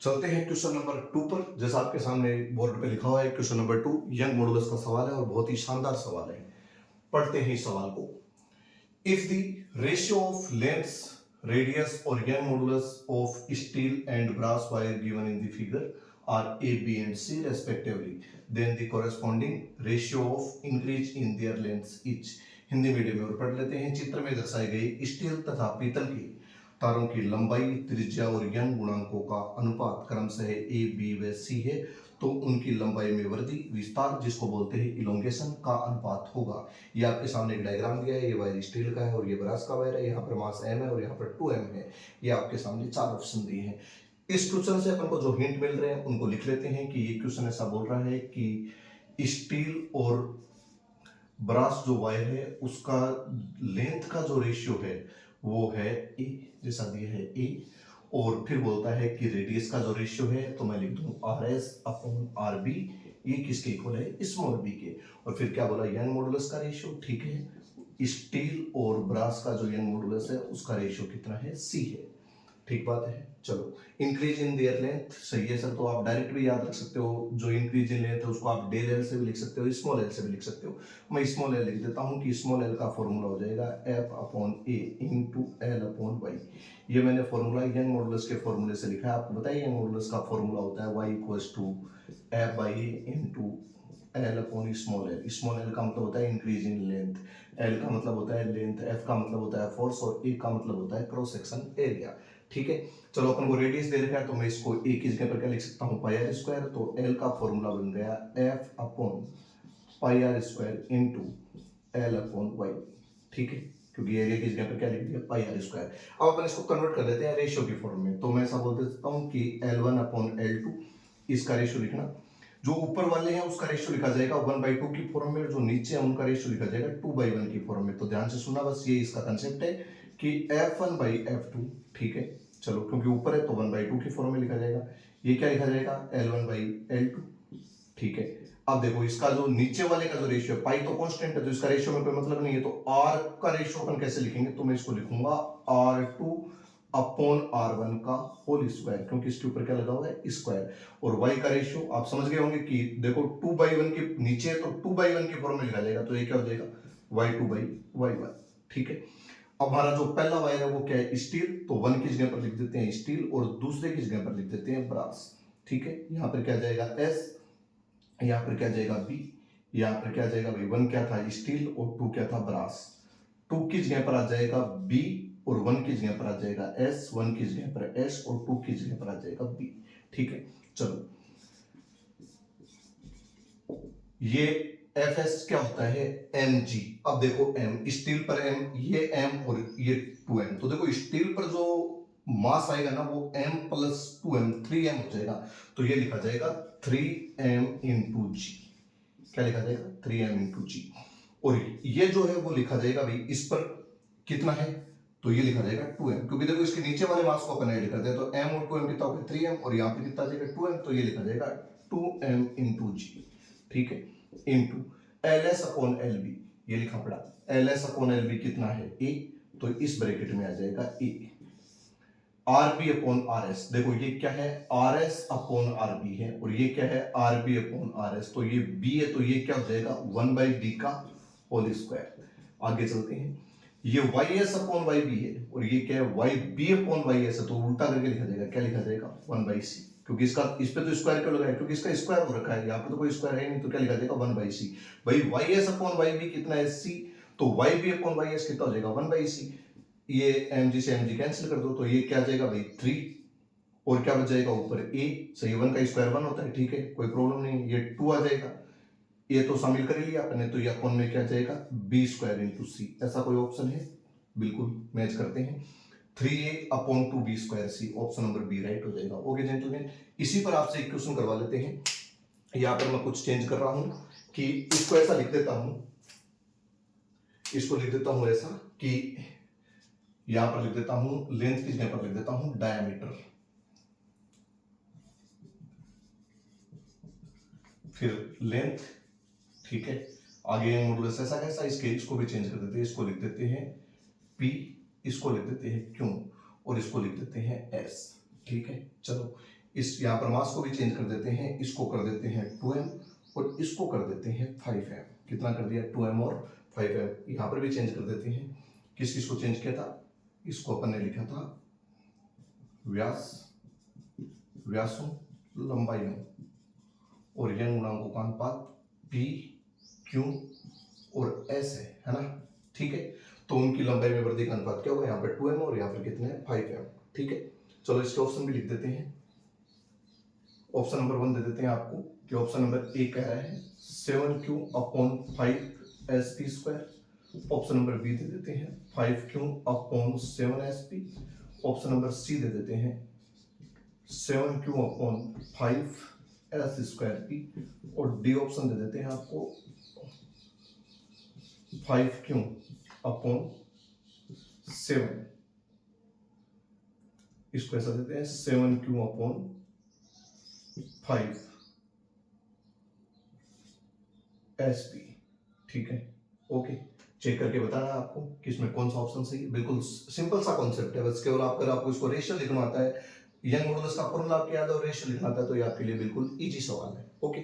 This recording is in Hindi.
चलते हैं क्वेश्चन नंबर 2 पर। जैसा आपके सामने बोर्ड पे लिखा हुआ है, क्वेश्चन नंबर 2 यंग मॉडुलस का सवाल है और बहुत ही शानदार सवाल है। पढ़ते हैं इस सवाल को। If the ratio of lengths, radius और Young modulus of steel and brass wire given in the figure are A, B and C respectively, then the corresponding ratio of increase in their lengths each. Hindi medium में और पढ़ लेते हैं। चित्र में दर्शाए गए स्टील तथा पीतल की तारों की लंबाई, त्रिज्या और यंग गुणांकों का अनुपात क्रमशः ए, बी व सी है, तो उनकी लंबाई में वृद्धि, विस्तार जिसको बोलते हैं इलोंगेशन का अनुपात होगा। ये आपके सामने एक डायग्राम दिया है। ये वायर स्टील का है और ये ब्रास का वायर है। यहाँ पर मास m है और यहाँ पर 2m है। ये आपके सामने 4 ऑप्शन दिए हैं। इस क्वेश्चन से अपन को जो हिंट मिल रहे हैं उनको लिख लेते हैं कि ये क्वेश्चन ऐसा बोल रहा है कि स्टील और ब्रास जो वायर है उसका लेंथ का जो रेशियो है वो है ए, जैसा दिया है ए। और फिर बोलता है कि रेडियस का जो रेशियो है तो मैं लिख दूं R S upon R B. ये किसके इक्वल है? स्मॉल बी के। और फिर क्या बोला? यंग मॉडुलस का रेशियो। ठीक है, स्टील और ब्रास का जो यंग मॉडुलस है उसका रेशियो कितना है? सी है। ठीक बात है। चलो, इंक्रीज इन देयर लेंथ सही है सर, तो आप डायरेक्ट भी याद रख सकते हो। जो इंक्रीज इन लेंथ है उसको आप डेल एल से भी लिख सकते हो, स्मॉल एल से भी लिख सकते हो। मैं स्मॉल एल लिख देता हूँ कि स्मॉल एल का फॉर्मूला हो जाएगा एफ अपॉन ए इंटू एल अपॉन वाई। ये मैंने फॉर्मूला यंग मॉडुलस के फॉर्मूले से लिखा है। आपको बताइए यंग मॉडुलस का फॉर्मूला होता है Y equals to F by A into L upon small L. Small L का मतलब होता है इंक्रीज इन लेंथ, एल का मतलब होता है लेंथ, एफ का मतलब होता है फोर्स और ए का मतलब होता है क्रॉस सेक्शन एरिया। ठीक है, चलो अपन को रेडियस दे रखा है तो मैं इसको ए की जगह पर क्या लिख सकता हूँ? Pi r square. तो एल का फॉर्मूला बन गया F upon pi r square into L upon Y. ठीक है, क्योंकि एरिया की जगह पर क्या लिख दिया? पाई आर स्क्वायर। अब अपन इसको कन्वर्ट कर लेते हैं रेशियो की फॉर्म में। तो मैं ऐसा बोल देता हूँ कि L1 अपॉन L2, इसका रेशियो लिखना। जो ऊपर वाले हैं उसका रेशियो लिखा जाएगा 1/2 की फॉर्म में, और जो नीचे है उनका रेशियो लिखा जाएगा 2/1 की फॉर्म में। तो ध्यान से सुनना, बस ये इसका कंसेप्ट है कि F1/F2। ठीक है, चलो, क्योंकि ऊपर है तो 1/2 की फॉर्म में लिखा जाएगा। ये क्या लिखा जाएगा? L1/L2। ठीक है, अब देखो इसका जो नीचे वाले का जो रेशियो है, पाई तो कांस्टेंट है तो इसका रेशियो में कोई मतलब नहीं है। तो आर का रेशियो अपन कैसे लिखेंगे? तो मैं इसको लिखूंगा R2 अपॉन R1 का होल स्क्वायर, क्योंकि इसके ऊपर क्या लगा हुआ है? स्क्वायर। और y का रेशियो आप समझ गए होंगे कि देखो 2/1 के नीचे है तो 2/1 की फॉर्म में लिखा जाएगा। तो ये क्या हो जाएगा? y2/y1। ठीक है, अब हमारा जो पहला वायर है वो क्या है? स्टील। तो 1 की जगह पर लिख देते हैं स्टील और दूसरे की जगह पर लिख देते हैं ब्रास। ठीक है, यहाँ पर क्या जाएगा? S, यहाँ पर क्या जाएगा? बी, यहाँ पर क्या जाएगा भाई? 1 क्या था? स्टील और 2 क्या था? ब्रास। 2 की जगह पर आ जाएगा बी और 1 की जगह पर आ जाएगा एस, 1 की जगह पर एस और 2 की जगह पर आ जाएगा बी। ठीक है, चलो, ये एफ एस क्या होता है? M G. अब देखो एम, स्टील पर एम, ये एम और ये 2m। तो देखो स्टील पर जो मास आएगा ना वो m प्लस 2m 3m हो जाएगा। तो ये लिखा जाएगा 3m इंटू जी। क्या लिखा जाएगा? 3m इंटू जी। और ये जो है वो लिखा जाएगा भाई, इस पर कितना है? तो ये लिखा जाएगा 2m, क्योंकि देखो इसके नीचे वाले मास को अपन ऐड करते हैं तो m और 2m कितना हो गया? 3m। और यहाँ पे कितना आ जाएगा? 2m। तो ये लिखा जाएगा 2m इंटू जी। ठीक है, into L S upon L B. ये लिखा पड़ा L S upon L B कितना है? ए। तो इस ब्रैकेट में आ जाएगा A. R B upon R S, देखो ये क्या है? R S upon R B है और ये क्या है? R B upon R S. तो ये बी है तो ये क्या हो जाएगा? 1/d का होल स्क्वायर। आगे चलते हैं, ये Y S upon Y B है और ये क्या है? Y B upon Y S है। तो उल्टा करके लिखा जाएगा। क्या लिखा जाएगा? 1/c, क्योंकि इसका इस पे तो स्क्वायर क्यों लगा है? क्योंकि इसका स्क्वायर हो रखा है। यहाँ पे तो कोई स्क्वायर है नहीं, तो क्या लिखा जाएगा? 1/c। भाई Y S upon Y B कितना है? c। तो Y B upon Y S कितना हो जाएगा? 1/c। ये mg से mg कैंसिल कर दो तो ये क्या आ जाएगा भाई? 3। और क्या बच जाएगा ऊपर? a। सही, 1 का स्क्वायर 1 होता है। ठीक है, कोई प्रॉब्लम नहीं। ये 2 आ जाएगा, ये तो शामिल कर लिया आपने। तो ये अपॉन में क्या जाएगा? b स्क्वायर इंटू सी। ऐसा कोई ऑप्शन है? बिल्कुल मैच करते हैं। 3a अपॉन 2b स्क्वायर सी, ऑप्शन नंबर बी राइट हो जाएगा। ओके जेंटलमैन, इसी पर आपसे एक क्वेश्चन करवा लेते हैं। यहाँ पर मैं कुछ चेंज कर रहा हूं कि इसको ऐसा लिख देता हूं, इसको लिख देता हूं ऐसा कि यहां पर लिख देता हूं लेंथ की जगह पर लिख देता हूं डायमीटर, फिर लेंथ। ठीक है, आगे मॉडुलस ऐसा कैसा? इसके इसको भी चेंज कर देते हैं, इसको लिख देते हैं P, इसको लिख देते हैं Q और इसको लिख देते हैं S। ठीक है, चलो इस यहाँ पर मास को भी चेंज कर देते हैं, इसको कर देते हैं 2m और इसको कर देते हैं 5m। कितना कर दिया? 2m और 5m। यहाँ पर भी चेंज कर देते हैं। किस किस को चेंज किया था? इसको अपन ने लिखा था व्यास, व्यासों, लंबाइयों और यंग गुणांकों का अनुपात p, q और s है ना। ठीक है, तो उनकी लंबाई में वृद्धि का अनुपात क्या होगा? यहाँ पर 2m और यहाँ पर कितने हैं? 5m। ठीक है, चलो इसके ऑप्शन भी लिख देते हैं। ऑप्शन नंबर 1 दे देते हैं आपको कि ऑप्शन नंबर ए कह रहा है 7q upon 5sp²। Option number B दे देते हैं 5q upon 7sp। Option number C दे देते हैं 7q अपॉन 5s²p और डी ऑप्शन दे देते हैं आपको 5q अपॉन 7। इसको ऐसा देते हैं 7q अपॉन 5 SP। ठीक है, ओके। चेक करके बताना आपको किसमें कौन सा ऑप्शन सही है। बिल्कुल सिंपल सा कॉन्सेप्ट है, बस केवल अगर आपको इसको रेशियो लिखना आता है, यंग मॉडुलस का फॉर्मूला आपको याद है और रेशियो लिखना आता है, तो ये आपके लिए बिल्कुल इजी सवाल है। ओके।